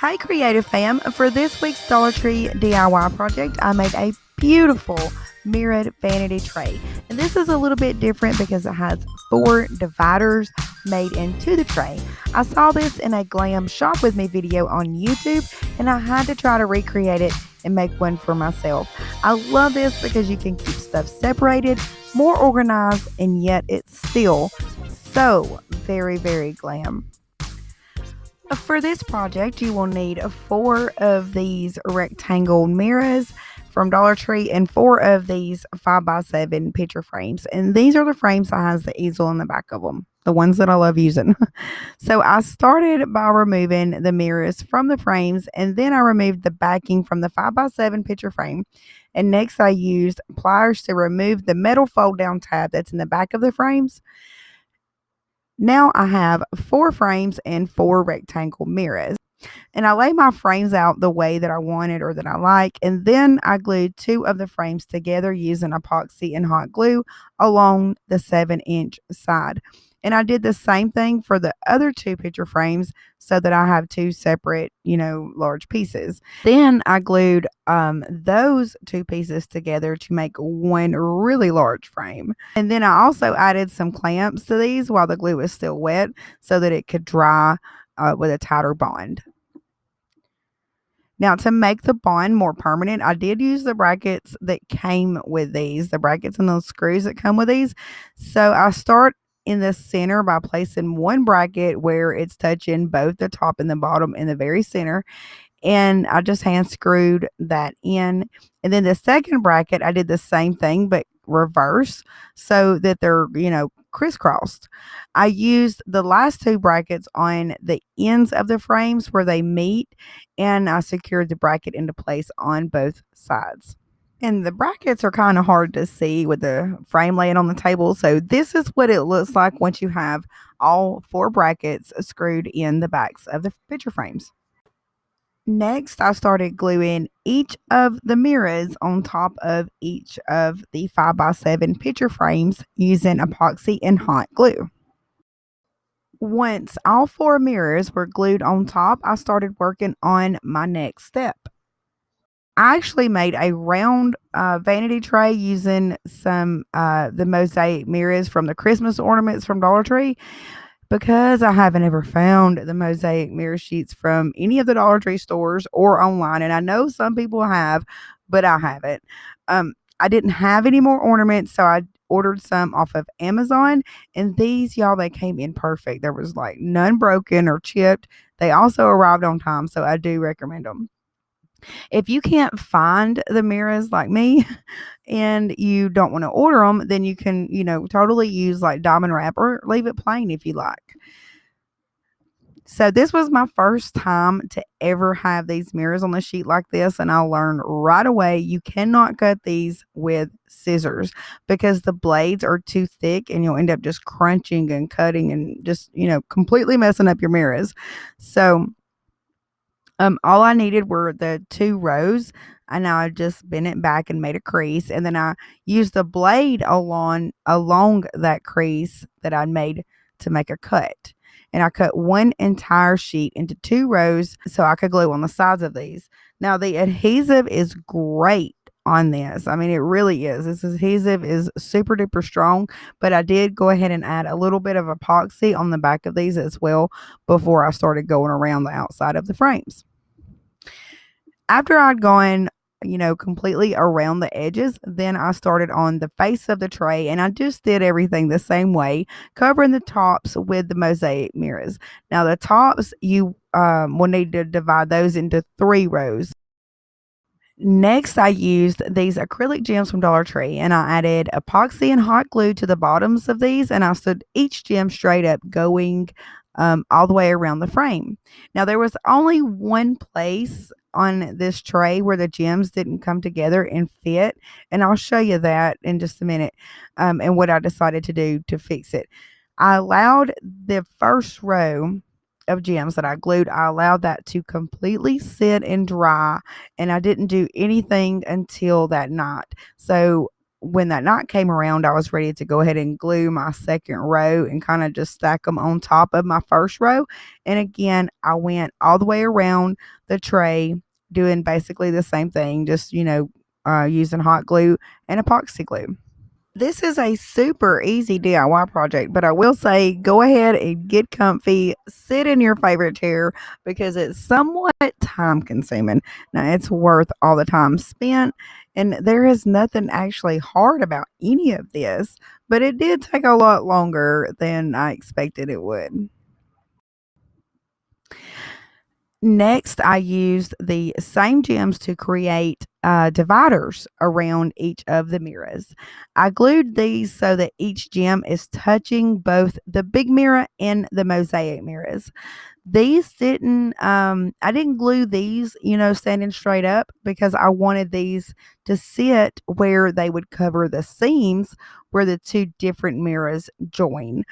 Hi Creative Fam, for this week's Dollar Tree DIY project, I made a beautiful mirrored vanity tray. And this is a little bit different because it has 4 dividers made into the tray. I saw this in a Glam Shop With Me video on YouTube and I had to try to recreate it and make one for myself. I love this because you can keep stuff separated, more organized, and yet it's still so very glam. For this project, you will need 4 of these rectangle mirrors from Dollar Tree and 4 of these 5x7 picture frames. And these are the frames that has the easel in the back of them, the ones that I love using. So I started by removing the mirrors from the frames, and then I removed the backing from the 5x7 picture frame. And next I used pliers to remove the metal fold down tab that's in the back of the frames. Now I have 4 frames and 4 rectangle mirrors. And I lay my frames out the way that I wanted or that I like. And then I glued 2 of the frames together using epoxy and hot glue along the 7-inch side. And I did the same thing for the other 2 picture frames so that I have 2 separate, large pieces. Then I glued those 2 pieces together to make one really large frame. And then I also added some clamps to these while the glue was still wet so that it could dry with a tighter bond. Now, to make the bond more permanent, I did use the brackets that came with these, the brackets and those screws that come with these. So I start in the center by placing one bracket where it's touching both the top and the bottom in the very center. And I just hand screwed that in. And then the second bracket, I did the same thing, but reverse so that they're, crisscrossed. I used the last 2 brackets on the ends of the frames where they meet, and I secured the bracket into place on both sides. And the brackets are kind of hard to see with the frame laying on the table. So this is what it looks like once you have all 4 brackets screwed in the backs of the picture frames. Next, I started gluing each of the mirrors on top of each of the 5x7 picture frames using epoxy and hot glue. Once all 4 mirrors were glued on top, I started working on my next step. I actually made a round vanity tray using some the mosaic mirrors from the Christmas ornaments from Dollar Tree, because I haven't ever found the mosaic mirror sheets from any of the Dollar Tree stores or online. And I know some people have, but I haven't. I didn't have any more ornaments, so I ordered some off of Amazon. And these, y'all, they came in perfect. There was like none broken or chipped. They also arrived on time, so I do recommend them. If you can't find the mirrors like me and you don't want to order them, then you can, totally use like diamond wrap or leave it plain if you like. So this was my first time to ever have these mirrors on the sheet like this, and I learned right away you cannot cut these with scissors because the blades are too thick and you'll end up just crunching and cutting and just, completely messing up your mirrors. So all I needed were the 2 rows, and I just bent it back and made a crease, and then I used the blade along that crease that I made to make a cut. And I cut one entire sheet into 2 rows so I could glue on the sides of these. Now the adhesive is great on this. I mean, it really is. This adhesive is super duper strong, but I did go ahead and add a little bit of epoxy on the back of these as well before I started going around the outside of the frames. After I'd gone, completely around the edges, then I started on the face of the tray, and I just did everything the same way, covering the tops with the mosaic mirrors. Now the tops, you will need to divide those into 3 rows. Next, I used these acrylic gems from Dollar Tree, and I added epoxy and hot glue to the bottoms of these, and I stood each gem straight up, going all the way around the frame. Now there was only one place on this tray where the gems didn't come together and fit, and I'll show you that in just a minute, and what I decided to do to fix it. I allowed the first row of gems that I glued, I allowed that to completely sit and dry, and I didn't do anything until that night. So when that night came around, I was ready to go ahead and glue my second row and kind of just stack them on top of my first row. And again, I went all the way around the tray doing basically the same thing, just, using hot glue and epoxy glue. This is a super easy DIY project, but I will say go ahead and get comfy, sit in your favorite chair because it's somewhat time consuming. Now, it's worth all the time spent, and there is nothing actually hard about any of this, but it did take a lot longer than I expected it would. Next, I used the same gems to create dividers around each of the mirrors. I glued these so that each gem is touching both the big mirror and the mosaic mirrors. I didn't glue these, standing straight up because I wanted these to sit where they would cover the seams where the two different mirrors join.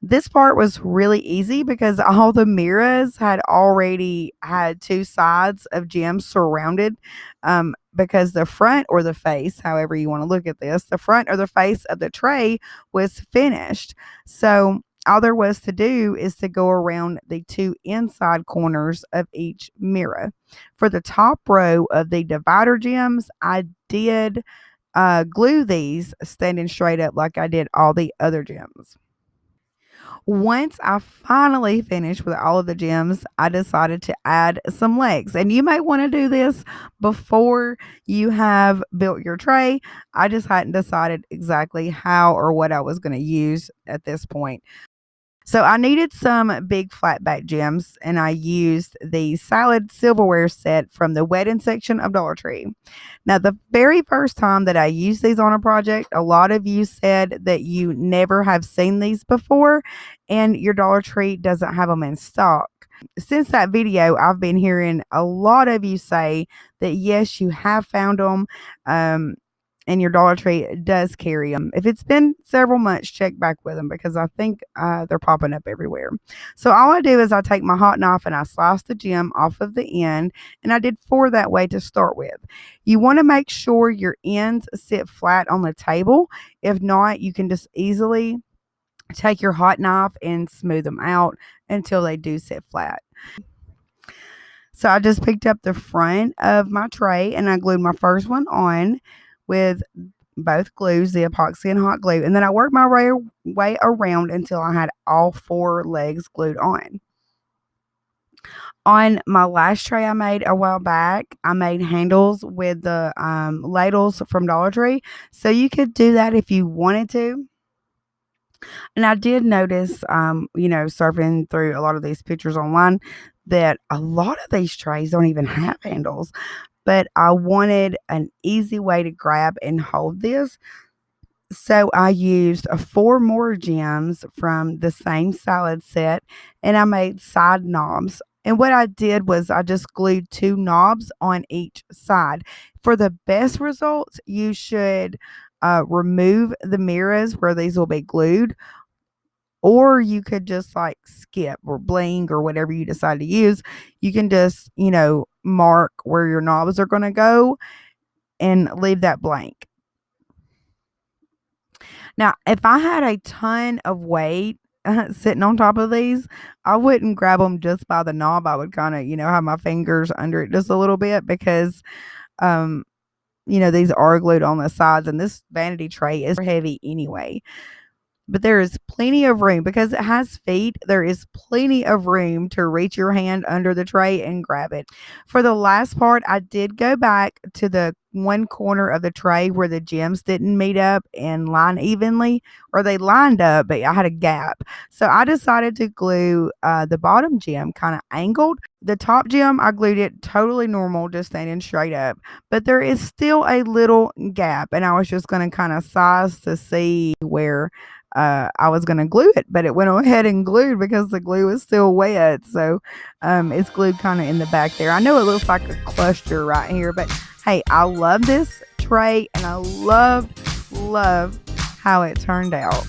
This part was really easy because all the mirrors had already had two sides of gems surrounded. Because the front or the face, however you want to look at this, the front or the face of the tray was finished. So all there was to do is to go around the two inside corners of each mirror. For the top row of the divider gems, I did glue these standing straight up like I did all the other gems. Once I finally finished with all of the gems, I decided to add some legs. And you may want to do this before you have built your tray. I just hadn't decided exactly how or what I was going to use at this point. So I needed some big flat back gems, and I used the salad silverware set from the wedding section of Dollar Tree. Now, the very first time that I used these on a project, a lot of you said that you never have seen these before, and your Dollar Tree doesn't have them in stock. Since that video, I've been hearing a lot of you say that yes, you have found them. And your Dollar Tree does carry them. If it's been several months, check back with them because I think they're popping up everywhere. So all I do is I take my hot knife and I slice the gem off of the end, and I did 4 that way to start with. You want to make sure your ends sit flat on the table. If not, you can just easily take your hot knife and smooth them out until they do sit flat. So I just picked up the front of my tray and I glued my first one on with both glues, the epoxy and hot glue. And then I worked my way around until I had all 4 legs glued on. On my last tray I made a while back, I made handles with the ladles from Dollar Tree. So you could do that if you wanted to. And I did notice, surfing through a lot of these pictures online, that a lot of these trays don't even have handles. But I wanted an easy way to grab and hold this. So I used 4 more gems from the same salad set, and I made side knobs. And what I did was I just glued 2 knobs on each side. For the best results, you should remove the mirrors where these will be glued, or you could just like skip or bling or whatever you decide to use. You can just, mark where your knobs are going to go and leave that blank. Now, if I had a ton of weight sitting on top of these, I wouldn't grab them just by the knob. I would kind of, have my fingers under it just a little bit because, these are glued on the sides, and this vanity tray is heavy anyway. But there is plenty of room because it has feet. There is plenty of room to reach your hand under the tray and grab it. For the last part, I did go back to the one corner of the tray where the gems didn't meet up and line evenly, or they lined up, but I had a gap. So I decided to glue the bottom gem kind of angled. The top gem, I glued it totally normal, just standing straight up. But there is still a little gap, and I was just going to kind of size to see where I was going to glue it, but it went ahead and glued because the glue is still wet. So it's glued kind of in the back there. I know it looks like a cluster right here, but hey, I love this tray and I love how it turned out.